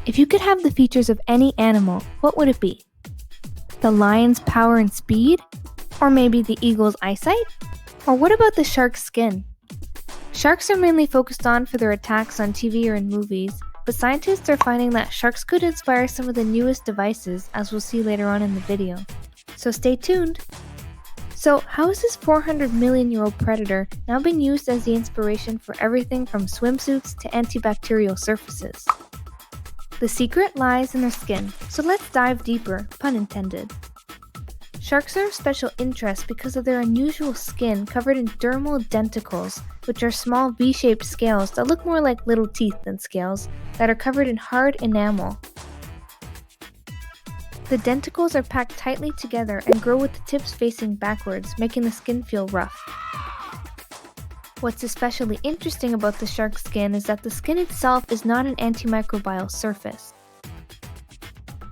If you could have the features of any animal, what would it be? The lion's power and speed? Or maybe the eagle's eyesight? Or what about the shark's skin? Sharks are mainly focused on for their attacks on TV or in movies, but scientists are finding that sharks could inspire some of the newest devices, as we'll see later on in the video. So stay tuned! So how is this 400 million year old predator now being used as the inspiration for everything from swimsuits to antibacterial surfaces? The secret lies in their skin, so let's dive deeper, pun intended. Sharks are of special interest because of their unusual skin covered in dermal denticles, which are small V-shaped scales that look more like little teeth than scales, that are covered in hard enamel. The denticles are packed tightly together and grow with the tips facing backwards, making the skin feel rough. What's especially interesting about the shark's skin is that the skin itself is not an antimicrobial surface.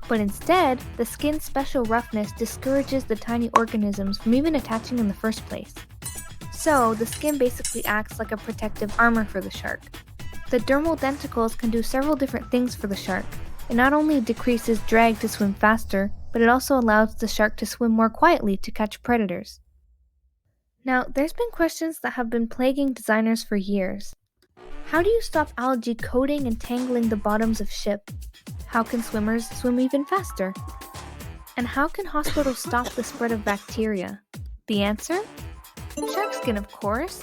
But instead, the skin's special roughness discourages the tiny organisms from even attaching in the first place. So, the skin basically acts like a protective armor for the shark. The dermal denticles can do several different things for the shark. It not only decreases drag to swim faster, but it also allows the shark to swim more quietly to catch predators. Now, there's been questions that have been plaguing designers for years. How do you stop algae coating and tangling the bottoms of ships? How can swimmers swim even faster? And how can hospitals stop the spread of bacteria? The answer? Shark skin, of course.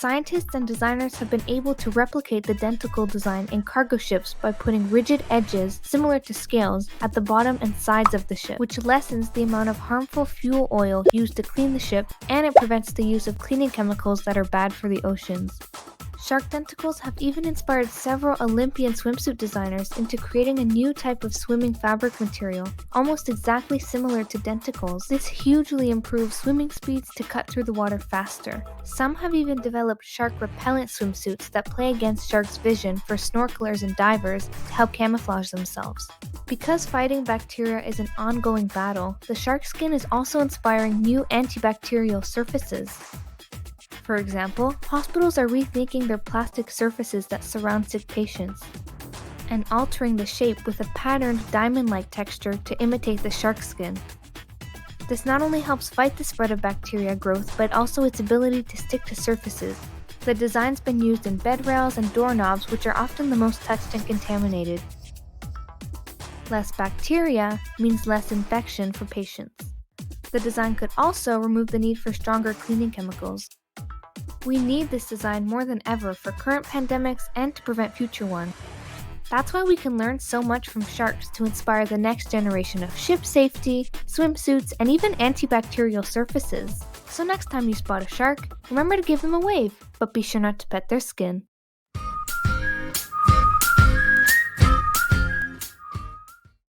Scientists and designers have been able to replicate the denticle design in cargo ships by putting rigid edges, similar to scales, at the bottom and sides of the ship, which lessens the amount of harmful fuel oil used to clean the ship, and it prevents the use of cleaning chemicals that are bad for the oceans. Shark denticles have even inspired several Olympian swimsuit designers into creating a new type of swimming fabric material, almost exactly similar to denticles. This hugely improves swimming speeds to cut through the water faster. Some have even developed shark repellent swimsuits that play against sharks' vision for snorkelers and divers to help camouflage themselves. Because fighting bacteria is an ongoing battle, the shark skin is also inspiring new antibacterial surfaces. For example, hospitals are rethinking their plastic surfaces that surround sick patients and altering the shape with a patterned diamond-like texture to imitate the shark skin. This not only helps fight the spread of bacteria growth, but also its ability to stick to surfaces. The design's been used in bed rails and doorknobs, which are often the most touched and contaminated. Less bacteria means less infection for patients. The design could also remove the need for stronger cleaning chemicals. We need this design more than ever for current pandemics and to prevent future ones. That's why we can learn so much from sharks to inspire the next generation of ship safety, swimsuits, and even antibacterial surfaces. So next time you spot a shark, remember to give them a wave, but be sure not to pet their skin.